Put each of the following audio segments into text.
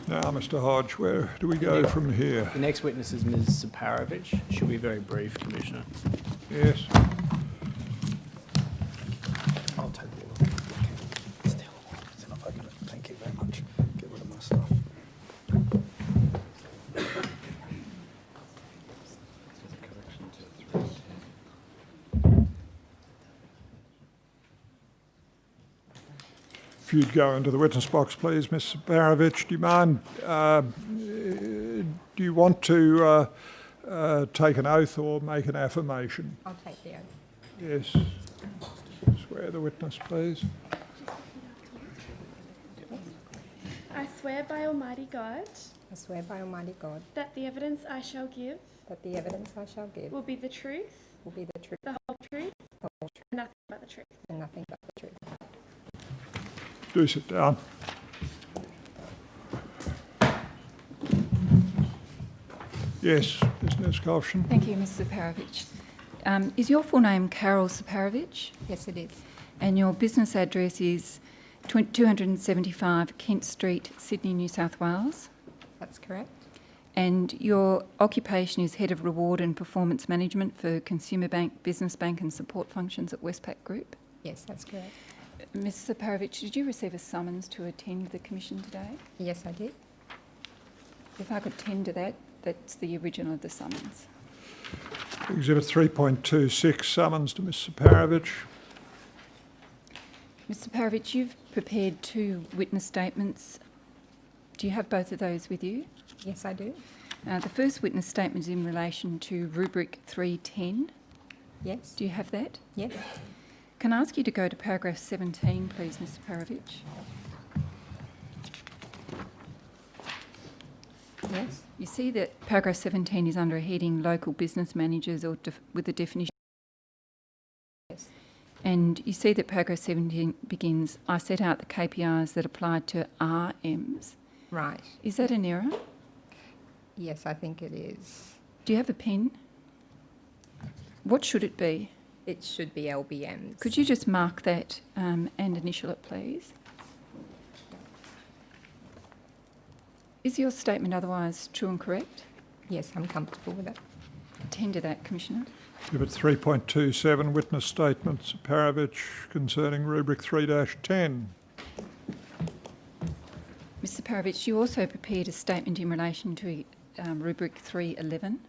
Now, Mr Hodge, where do we go from here? The next witness is Ms Separovich. She'll be very brief, Commissioner. Yes. I'll take all of it. Thank you very much. Get rid of my stuff. If you'd go into the witness box, please, Ms Separovich. Do you mind, do you want to take an oath or make an affirmation? I'll take the oath. Yes. Swear the witness, please. I swear by Almighty God I swear by Almighty God that the evidence I shall give that the evidence I shall give will be the truth, will be the truth, the whole truth, the whole truth, and nothing but the truth. and nothing but the truth. Do sit down. Yes, Ms Kovshin. Thank you, Mr. Separovich. Is your full name Carol Separovich? Yes, it is. And your business address is 275 Kent Street, Sydney, New South Wales? That's correct. And your occupation is Head of Reward and Performance Management for Consumer Bank, Business Bank and Support Functions at Westpac Group? Yes, that's correct. Ms Separovich, did you receive a summons to attend the Commission today? Yes, I did. If I could tender that, that's the original of the summons. Exhibit 3.26, summons to Ms Separovich. Mr. Separovich, you've prepared 2 witness statements. Do you have both of those with you? Yes, I do. The first witness statement is in relation to rubric 310. Yes. Do you have that? Yes. Can I ask you to go to paragraph 17, please, Mr. Separovich? Yes. You see that paragraph 17 is under a heading local business managers or with the definition. Yes. And you see that paragraph 17 begins, I set out the KPIs that applied to RMs. Right. Is that an error? Yes, I think it is. Do you have a pen? What should it be? It should be LBMs. Could you just mark that and initial it, please? Is your statement otherwise true and correct? Yes, I'm comfortable with it. Tender that, Commissioner. Exhibit 3.27, witness statement, Separovich, concerning rubric 3-10. Mr. Separovich, you also prepared a statement in relation to rubric 311.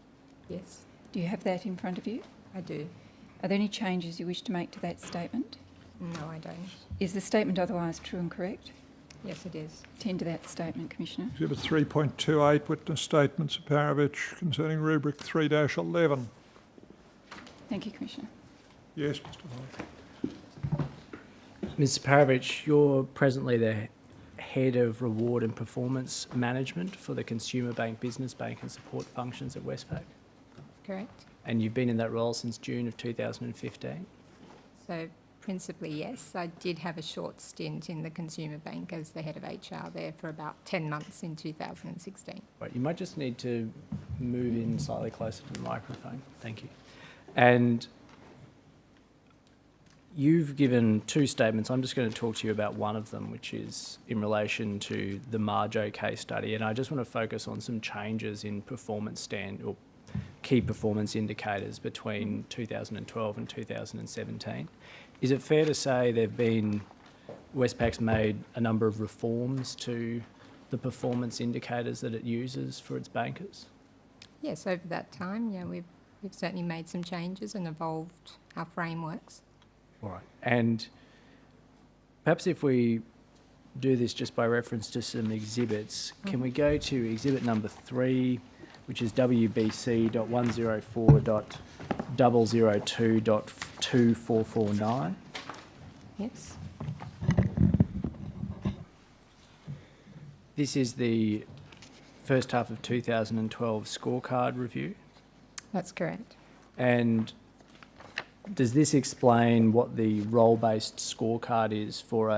Yes, Do you have that in front of you? I do. Are there any changes you wish to make to that statement? No, I don't. Is the statement otherwise true and correct? Yes, it is. Tender that statement, Commissioner. Exhibit 3.28, witness statement, Separovich, concerning rubric 3-11. Thank you, Commissioner. Yes, Mr Hodge. Ms Separovich, you're presently the Head of Reward and Performance Management for the Consumer Bank, Business Bank and Support Functions at Westpac. Correct. And you've been in that role since June of 2015. So principally, yes. I did have a short stint in the Consumer Bank as the head of HR there for about 10 months in 2016. Right, you might just need to move in slightly closer to the microphone. Thank you. And you've given 2 statements. I'm just going to talk to you about one of them, which is in relation to the Marjo case study. And I just want to focus on some changes in performance or key performance indicators between 2012 and 2017. Is it fair to say Westpac's made a number of reforms to the performance indicators that it uses for its bankers? Yes, over that time, yeah, we've certainly made some changes and evolved our frameworks. All right. And perhaps if we do this just by reference to some exhibits, can we go to exhibit number 3, which is WBC.104.002.2449? Yes. This is the first half of 2012 scorecard review. That's correct. And does this explain what the role-based scorecard is for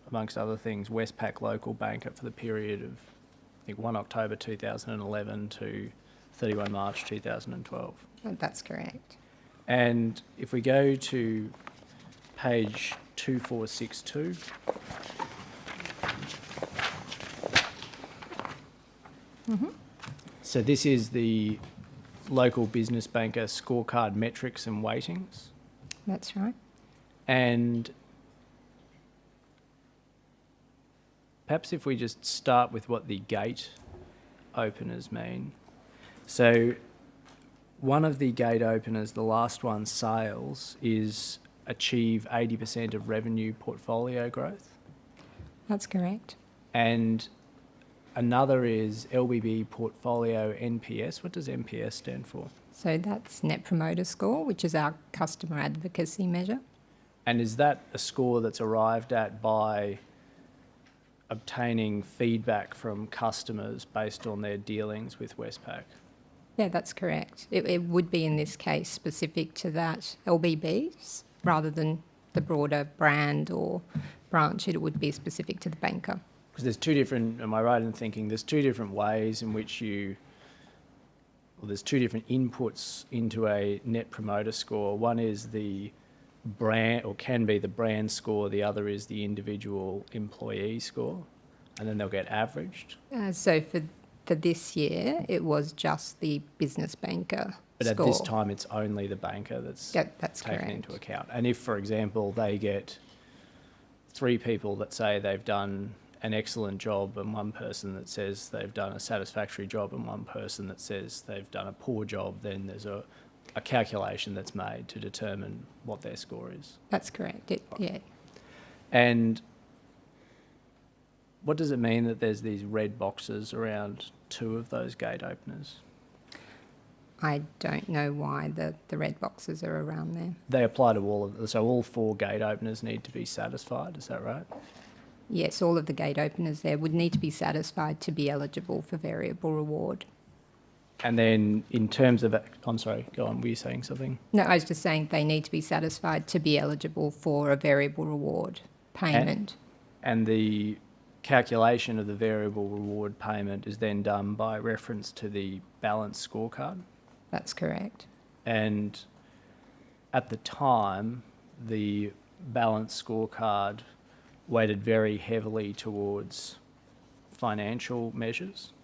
amongst other things, Westpac local banker for the period of, I think, 1 October 2011 to 31 March 2012? That's correct. And if we go to page 2462, So this is the local business banker scorecard metrics and weightings. That's right. And perhaps if we just start with what the gate openers mean. So one of the gate openers, the last one, sales, is achieve 80% of revenue portfolio growth. That's correct. And another is LBB portfolio NPS. What does NPS stand for? So that's Net Promoter Score, which is our customer advocacy measure. And is that a score that's arrived at by obtaining feedback from customers based on their dealings with Westpac? Yeah, that's correct. It would be in this case specific to that LBBs rather than the broader brand or branch. It would be specific to the banker. Because there's two different, am I right in thinking, there's two different ways in which there's two different inputs into a Net Promoter Score. One is the brand, or can be the brand score, the other is the individual employee score, and then they'll get averaged. So for this year, it was just the business banker But score. at this time, it's only the banker that's That's taken correct. into account. And if, for example, they get 3 people that say they've done an excellent job and one person that says they've done a satisfactory job and one person that says they've done a poor job, then there's a calculation that's made to determine what their score is. That's correct. Yeah. And what does it mean that there's these red boxes around 2 of those gate openers? I don't know why the red boxes are around there. They apply to all of them, so all 4 gate openers need to be satisfied, is that right? Yes, all of the gate openers there would need to be satisfied to be eligible for variable reward. And then in terms of, I'm sorry, go on, were you saying something? No, I was just saying they need to be satisfied to be eligible for a variable reward payment. And the calculation of the variable reward payment is then done by reference to the balance scorecard. That's correct. And at the time, the balance scorecard weighted very heavily towards financial measures.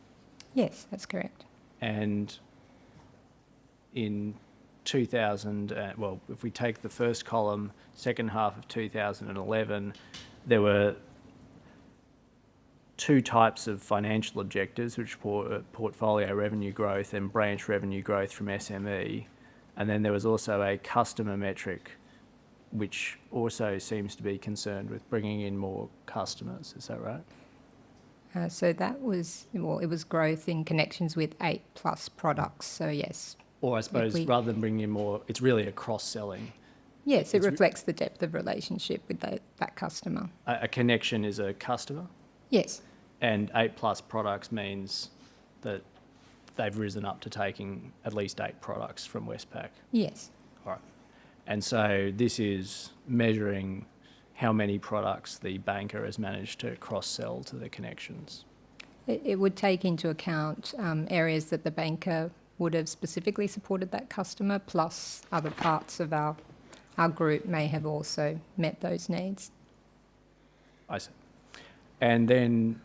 Yes, that's correct. And in 2000, if we take the first column, second half of 2011, there were 2 types of financial objectives, which were portfolio revenue growth and branch revenue growth from SME. And then there was also a customer metric, which also seems to be concerned with bringing in more customers. Is that right? So that was, it was growth in connections with 8+ products. So yes. Or I suppose rather than bringing in more, it's really a cross-selling. Yes, it reflects the depth of relationship with that customer. A connection is a customer, Yes. and 8+ products means that they've risen up to taking at least 8 products from Westpac. Yes. All right. And so this is measuring how many products the banker has managed to cross-sell to the connections. It would take into account areas that the banker would have specifically supported that customer, plus other parts of our group may have also met those needs. I see. And then,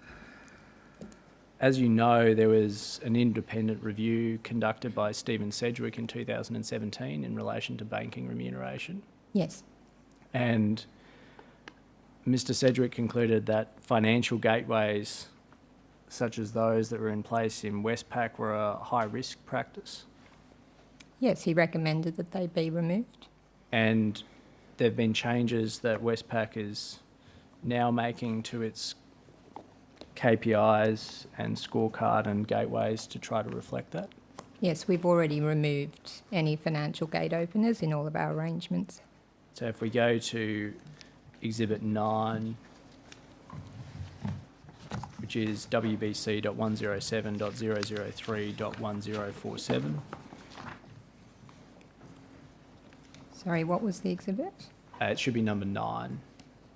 as you know, there was an independent review conducted by Stephen Sedgwick in 2017 in relation to banking remuneration. Yes. And Mr. Sedgwick concluded that financial gateways, such as those that were in place in Westpac, were a high-risk practice. Yes, he recommended that they be removed. And there have been changes that Westpac is now making to its KPIs and scorecard and gateways to try to reflect that. Yes, we've already removed any financial gate openers in all of our arrangements. So if we go to Exhibit 9, which is WBC.107.003.1047. Sorry, what was the exhibit? It should be number 9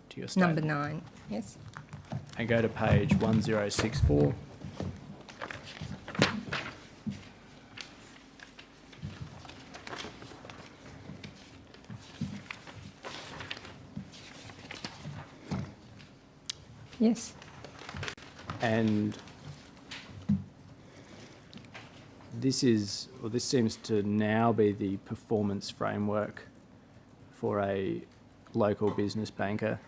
to your statement. Number 9, yes. And go to page 1064. Yes. And this seems to now be the performance framework for a local business banker.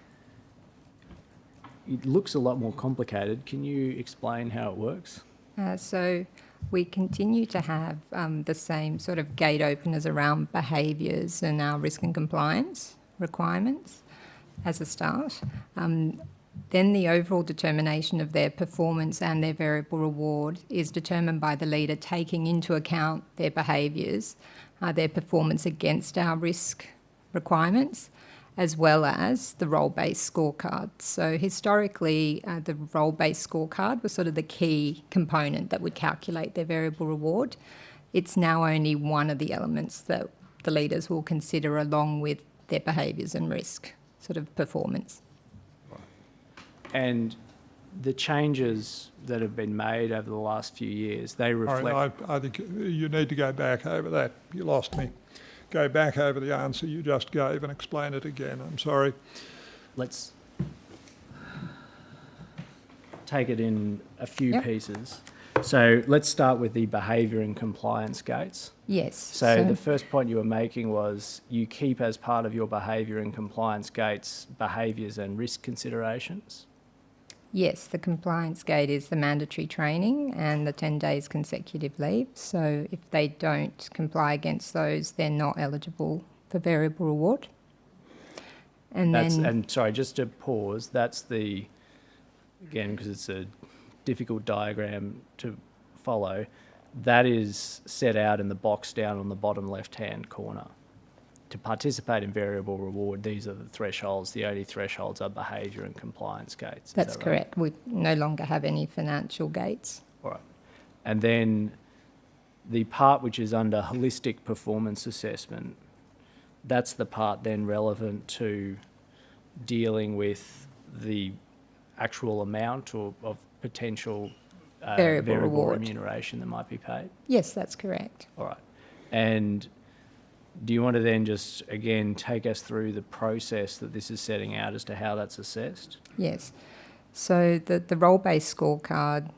It looks a lot more complicated. Can you explain how it works? So we continue to have the same sort of gate openers around behaviours and our risk and compliance requirements as a start. Then the overall determination of their performance and their variable reward is determined by the leader taking into account their behaviours, their performance against our risk requirements, as well as the role-based scorecard. So historically, the role-based scorecard was sort of the key component that would calculate their variable reward. It's now only one of the elements that the leaders will consider along with their behaviours and risk sort of performance. And the changes that have been made over the last few years, they reflect... I think you need to go back over that. You lost me. Go back over the answer you just gave and explain it again. I'm sorry. Let's take it in a few Yep. pieces. So let's start with the behaviour and compliance gates. Yes. So the first point you were making was you keep as part of your behaviour and compliance gates behaviours and risk considerations. Yes, the compliance gate is the mandatory training and the 10 days consecutive leave. So if they don't comply against those, they're not eligible for variable reward. And sorry, just to pause, that's the, again, because it's a difficult diagram to follow, that is set out in the box down on the bottom left-hand corner. To participate in variable reward, these are the thresholds. The only thresholds are behaviour and compliance gates. Is That's that right? correct. We no longer have any financial gates. All right. And then the part which is under holistic performance assessment, that's the part then relevant to dealing with the actual amount of potential Variable reward. remuneration that might be paid. Yes, that's correct. All right. And do you want to then just, again, take us through the process that this is setting out as to how that's assessed? Yes. So the role-based scorecard,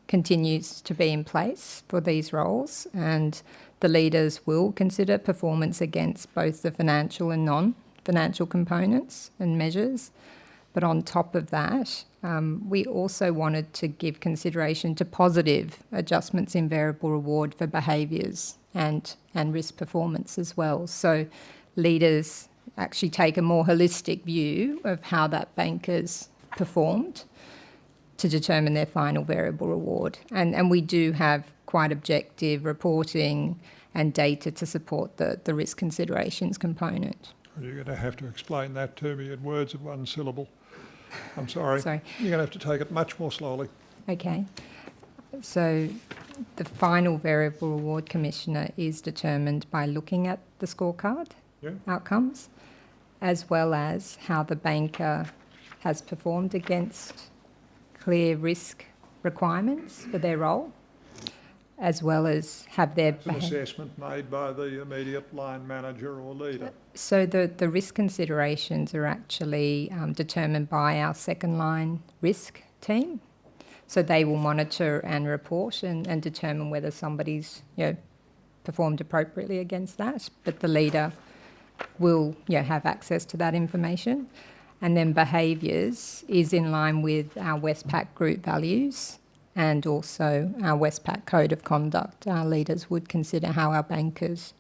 continues to be in place for these roles, and the leaders will consider performance against both the financial and non-financial components and measures. But on top of that, we also wanted to give consideration to positive adjustments in variable reward for behaviours and risk performance as well. So leaders actually take a more holistic view of how that banker's performed to determine their final variable reward. And we do have quite objective reporting and data to support the risk considerations component. You're going to have to explain that to me in words of one syllable. I'm sorry. Sorry. You're going to have to take it much more slowly. Okay. So the final variable reward commissioner is determined by looking at the scorecard outcomes, as well as how the banker has performed against clear risk requirements for their role, as well as have their... It's an assessment made by the immediate line manager or leader. So the risk considerations are actually determined by our second line risk team. So they will monitor and report and determine whether somebody's performed appropriately against that. But the leader will have access to that information. And then behaviours is in line with our Westpac group values and also our Westpac code of conduct. Our leaders would consider how our bankers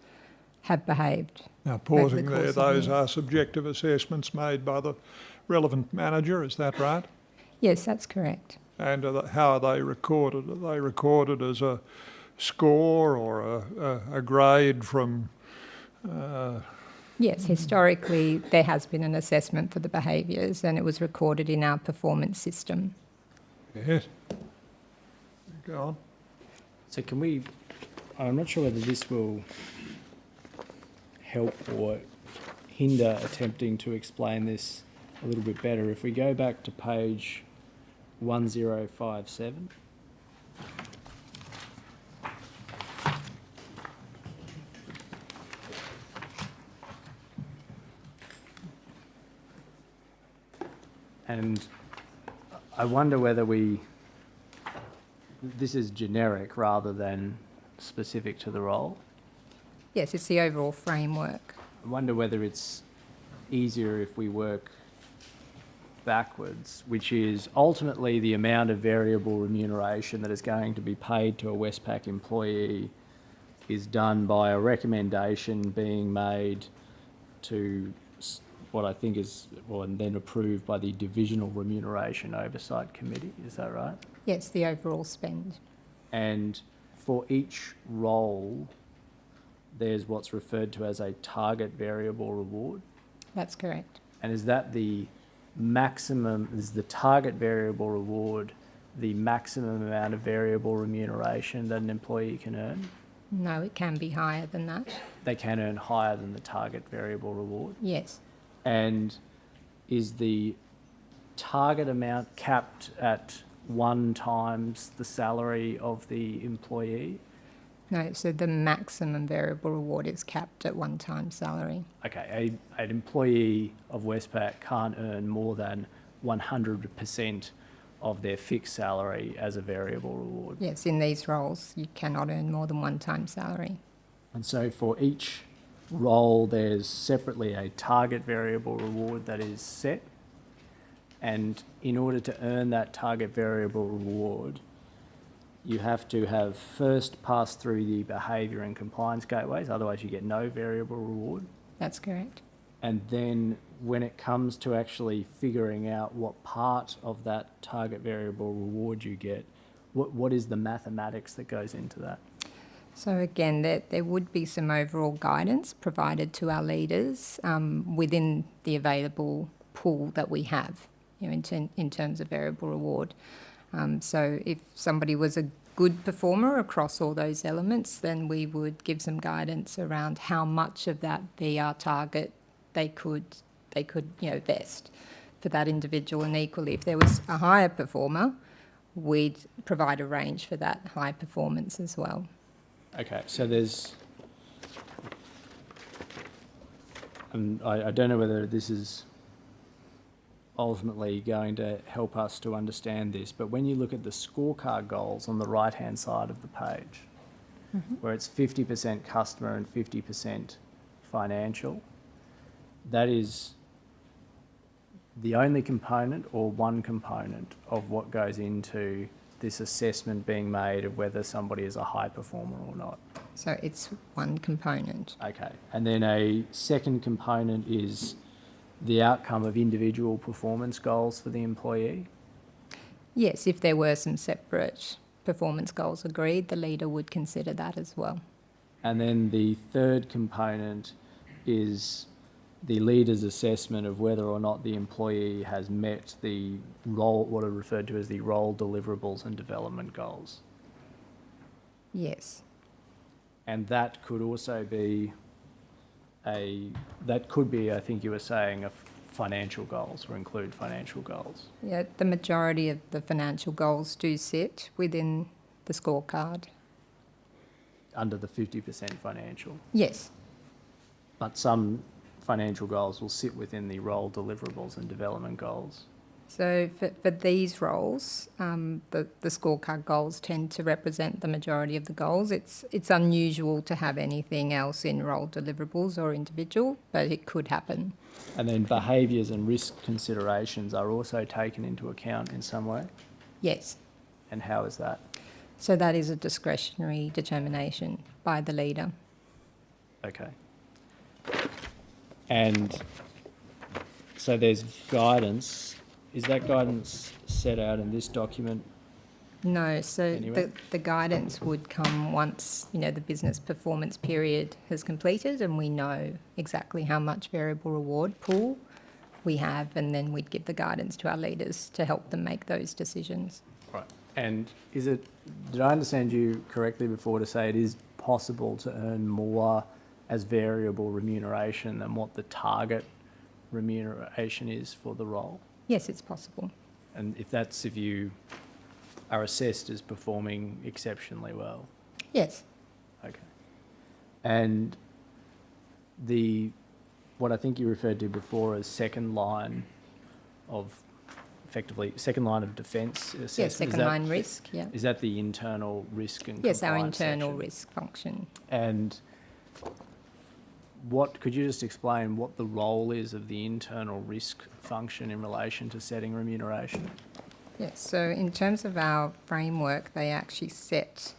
have behaved. Now, pausing Over the there, course of those the- are subjective assessments made by the relevant manager, is that right? Yes, that's correct. And how are they recorded? Are they recorded as a score or a grade from... Yes, historically there has been an assessment for the behaviours and it was recorded in our performance system. Yes. Go on. So can we... I'm not sure whether this will help or hinder attempting to explain this a little bit better. If we go back to page 1057. And I wonder whether this is generic rather than specific to the role. Yes, it's the overall framework. I wonder whether it's easier if we work backwards, which is ultimately the amount of variable remuneration that is going to be paid to a Westpac employee is done by a recommendation being made to what I think is, well, and then approved by the Divisional Remuneration Oversight Committee. Is that right? Yes, the overall spend. And for each role, there's what's referred to as a target variable reward. That's correct. And is that the maximum, is the target variable reward the maximum amount of variable remuneration that an employee can earn? No, it can be higher than that. They can earn higher than the target variable reward. Yes. And is the target amount capped at 1 times the salary of the employee? No, so the maximum variable reward is capped at 1 time salary. Okay, an employee of Westpac can't earn more than 100% of their fixed salary as a variable reward. Yes, in these roles, you cannot earn more than 1 time salary. And so for each role, there's separately a target variable reward that is set. And in order to earn that target variable reward, you have to have first passed through the behaviour and compliance gateways, otherwise you get no variable reward. That's correct. And then when it comes to actually figuring out what part of that target variable reward you get, what is the mathematics that goes into that? So again, there would be some overall guidance provided to our leaders within the available pool that we have, you know, in terms of variable reward. So if somebody was a good performer across all those elements, then we would give some guidance around how much of that VR target they could vest for that individual. And equally, if there was a higher performer, we'd provide a range for that high performance as well. Okay, so there's, and I don't know whether this is ultimately going to help us to understand this, but when you look at the scorecard goals on the right-hand side of the page, where it's 50% customer and 50% financial, that is the only component or one component of what goes into this assessment being made of whether somebody is a high performer or not. So it's one component. Okay, and then a second component is the outcome of individual performance goals for the employee? Yes, if there were some separate performance goals agreed, the leader would consider that as well. And then the third component is the leader's assessment of whether or not the employee has met the role, what are referred to as the role deliverables and development goals. Yes. And that could also be I think you were saying, financial goals or include financial goals. Yeah, the majority of the financial goals do sit within the scorecard. Under the 50% financial. Yes. But some financial goals will sit within the role deliverables and development goals. So for these roles, the scorecard goals tend to represent the majority of the goals. It's unusual to have anything else in role deliverables or individual, but it could happen. And then behaviours and risk considerations are also taken into account in some way? Yes. And how is that? So that is a discretionary determination by the leader. Okay. And so there's guidance. Is that guidance set out in this document? No, so Anyway. the guidance would come once, the business performance period has completed and we know exactly how much variable reward pool we have, and then we'd give the guidance to our leaders to help them make those decisions. Right. And did I understand you correctly before to say it is possible to earn more as variable remuneration than what the target remuneration is for the role? Yes, it's possible. And if you are assessed as performing exceptionally well? Yes. Okay. And what I think you referred to before as second line of effectively second line of defence assessment. Yes, second line risk, yeah. Is that the internal risk and Yes, our compliance internal section? risk function. And could you just explain what the role is of the internal risk function in relation to setting remuneration? Yes, so in terms of our framework, they actually set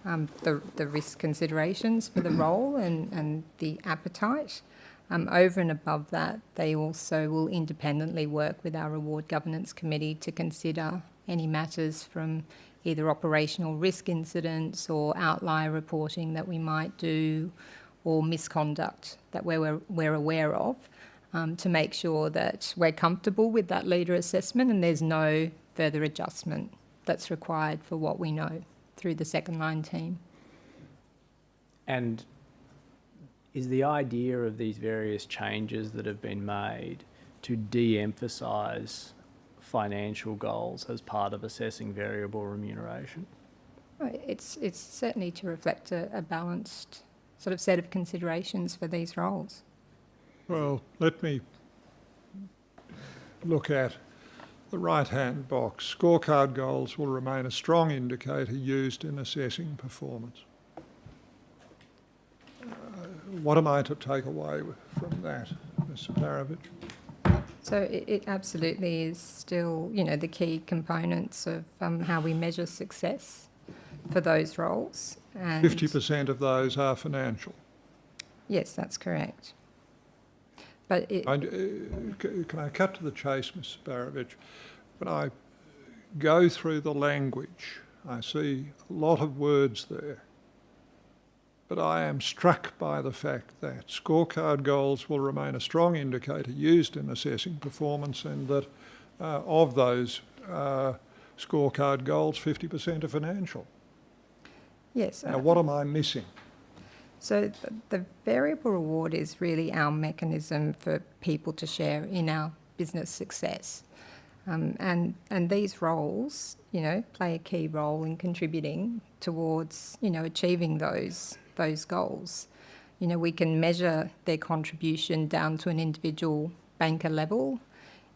the risk considerations for the role and the appetite. Over and above that, they also will independently work with our Reward Governance Committee to consider any matters from either operational risk incidents or outlier reporting that we might do, or misconduct that we're aware of, to make sure that we're comfortable with that leader assessment and there's no further adjustment that's required for what we know through the second line team. And is the idea of these various changes that have been made to de-emphasise financial goals as part of assessing variable remuneration? It's certainly to reflect a balanced sort of set of considerations for these roles. Well, let me look at the right-hand box. Scorecard goals will remain a strong indicator used in assessing performance. What am I to take away from that, Ms. Separovich? So it absolutely is still, the key components of how we measure success for those roles. And 50% of those are financial. yes, that's correct. But Can I cut to the chase, Ms. Separovich? When I go through the language, I see a lot of words there. But I am struck by the fact that scorecard goals will remain a strong indicator used in assessing performance, and that of those scorecard goals, 50% are financial. yes. Now, what am I missing? So the variable reward is really our mechanism for people to share in our business success. And these roles, play a key role in contributing towards, achieving those goals. We can measure their contribution down to an individual banker level.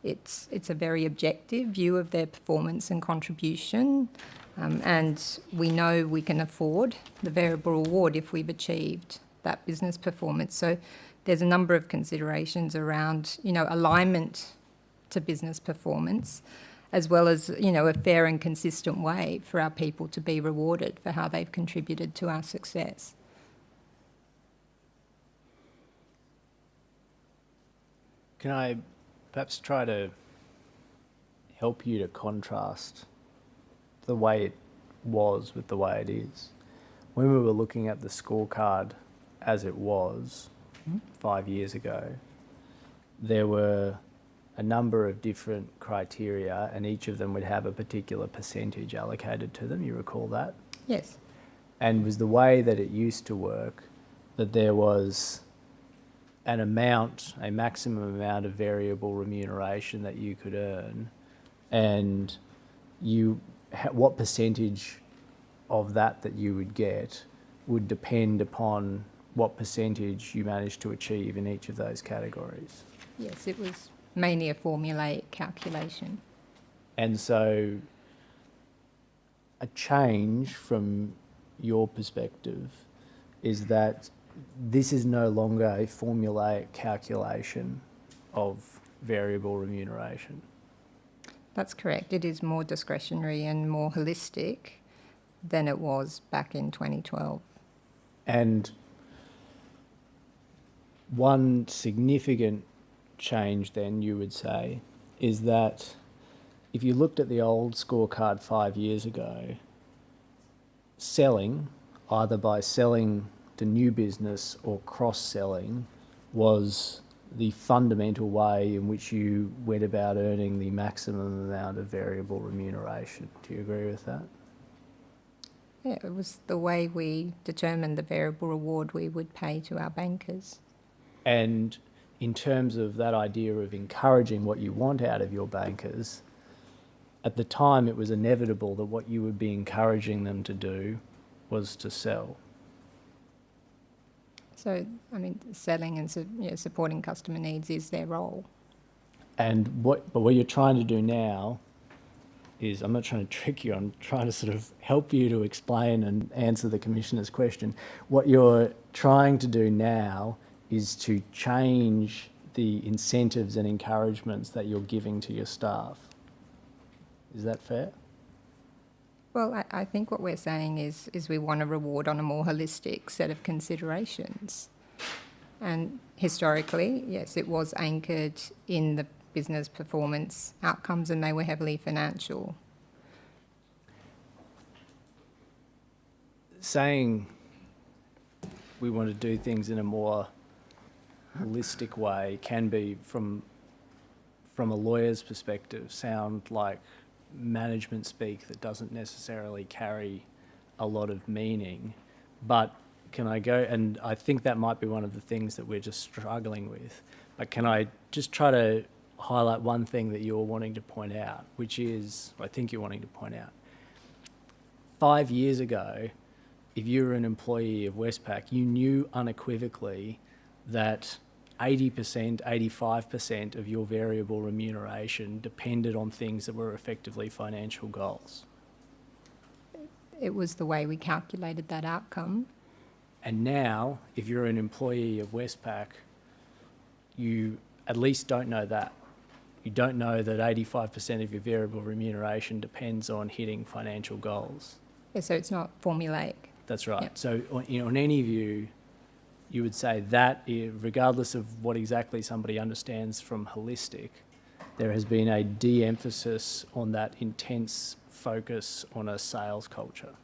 It's a very objective view of their performance and contribution. And we know we can afford the variable reward if we've achieved that business performance. So there's a number of considerations around, alignment to business performance, as well as, a fair and consistent way for our people to be rewarded for how they've contributed to our success. Can I perhaps try to help you to contrast the way it was with the way it is? When we were looking at the scorecard as it was 5 years ago, there were a number of different criteria, and each of them would have a particular percentage allocated to them. You recall that? Yes. And was the way that it used to work that there was a maximum amount of variable remuneration that you could earn, and what percentage of that you would get would depend upon what percentage you managed to achieve in each of those categories. Yes, it was mainly a formulaic calculation. And so a change from your perspective is that this is no longer a formulaic calculation of variable remuneration. That's correct. It is more discretionary and more holistic than it was back in 2012. And one significant change then, you would say, is that if you looked at the old scorecard 5 years ago, selling, either by selling to new business or cross-selling, was the fundamental way in which you went about earning the maximum amount of variable remuneration. Do you agree with that? Yeah, it was the way we determined the variable reward we would pay to our bankers. And in terms of that idea of encouraging what you want out of your bankers, at the time it was inevitable that what you would be encouraging them to do was to sell. So, selling and supporting customer needs is their role. But what you're trying to do now is, I'm not trying to trick you, I'm trying to sort of help you to explain and answer the Commissioner's question. What you're trying to do now is to change the incentives and encouragements that you're giving to your staff. Is that fair? Well, I think what we're saying is we want to reward on a more holistic set of considerations. And historically, yes, it was anchored in the business performance outcomes and they were heavily financial. Saying we want to do things in a more holistic way can be, from a lawyer's perspective, sound like management speak that doesn't necessarily carry a lot of meaning. But can I go, and I think that might be one of the things that we're just struggling with, but can I just try to highlight one thing that you're wanting to point out, which is, I think you're wanting to point out, 5 years ago, if you were an employee of Westpac, you knew unequivocally that 80%, 85% of your variable remuneration depended on things that were effectively financial goals. It was the way we calculated that outcome. And now, if you're an employee of Westpac, you at least don't know that. You don't know that 85% of your variable remuneration depends on hitting financial goals. Yeah, so it's not formulaic. That's right. Yep. So, on any view, you would say that, regardless of what exactly somebody understands from holistic, there has been a de-emphasis on that intense focus on a sales culture.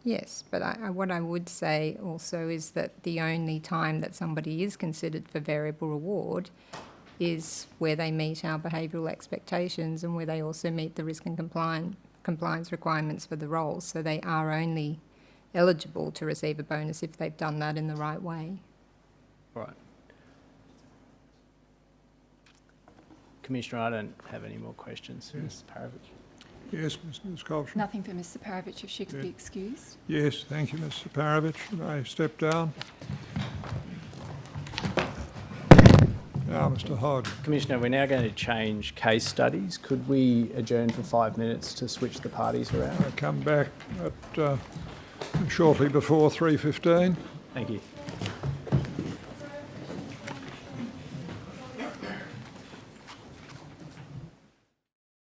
Yes, but what I would say also is that the only time that somebody is considered for variable reward is where they meet our behavioural expectations and where they also meet the risk and compliance requirements for the role. So they are only eligible to receive a bonus if they've done that in the right way. Right. Commissioner, I don't have any more questions. Yes. Mr. Separovich. Yes, Ms. Coltrane. Nothing for Ms. Separovich, if she could be Yeah. excused. Yes, thank you, Ms. Separovich. You may step down. Now, Mr. Hodge. Commissioner, we're now going to change case studies. Could we adjourn for 5 minutes to switch the parties around? I come back at shortly before 3:15. Thank you.